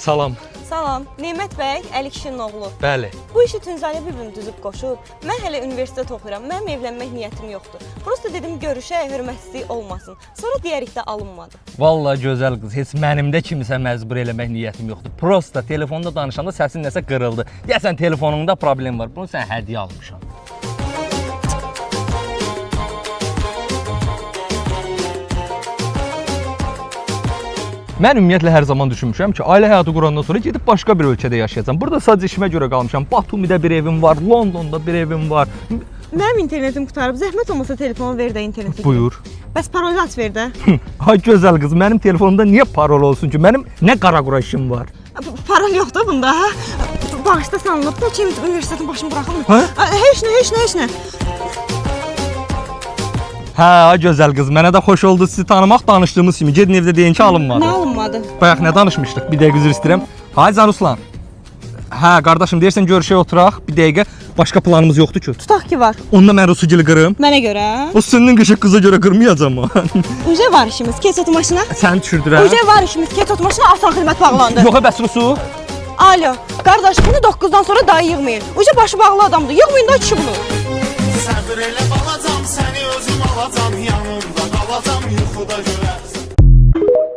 Salam. Salam, Nemət bəy, Əli kişinin oğlu. Bəli. Bu işi Tünzəli bir-birini düzüb qoşub. Mən hələ universitet oxuyuram, mənim evlənmək niyyətim yoxdur. Prosta dedim görüşək, hörmətsizlik olmasın. Sonra deyərik də alınmadı. Vallahi gözəl qız, heç mənim də kimisə məcbur eləmək niyyətim yoxdur. Prosta telefonda danışanda səsin nəsə qırıldı. Deyəsən telefonunda problem var. Bunu sən hədiyyə almışam. Mən ümumiyyətlə hər zaman düşünmüşəm ki, ailə həyatı qurandan sonra gedib başqa bir ölkədə yaşayacağam. Burada sadəcə işimə görə qalmışam. Batumidə bir evim var, Londonda bir evim var. Mənim internetim qutarıb. Zəhmət olmasa telefonu ver də interneti. Buyur. Bəs parol aç ver də. Ay gözəl qız, mənim telefonumda niyə parol olsun ki? Mənim nə qara-qura işim var? Parol yoxdur bunda, hə? Bağışda sanılıb da kim universitetin başını buraxılmır. Hə? Heç nə. Hə, gözəl qız, mənə də xoş oldu sizi tanımaq, danışdığımız kimi. Gedin evdə deyin ki, alınmadı. Nə alınmadı? Bayaq nə danışmışdıq? Bir dəqiqə üzr istəyirəm. Hay Can Ruslan. Hə, qardaşım, deyirsən görüşək oturaq. Bir dəqiqə. Başqa planımız yoxdur ki. Tutaq ki var. Onda mən Rusugili qırım. Mənə görə? O sənin qışıq qıza görə qırmayacağam mı? Uca var işimiz. Keç otur maşına. Səni düşürdürəm. Uca var işimiz. Keç otur maşına. Asan xidmət bağlandı. Yox, bəs Rusu. Alo. Qardaş, bunu 9-dan sonra dayı yığmayın. Uca başı bağlı adamdır. Yığmayın da kişi bunu. Səbr elə balacam, səni özüm alacam, yanımda qalacam, yuxuda görərsən.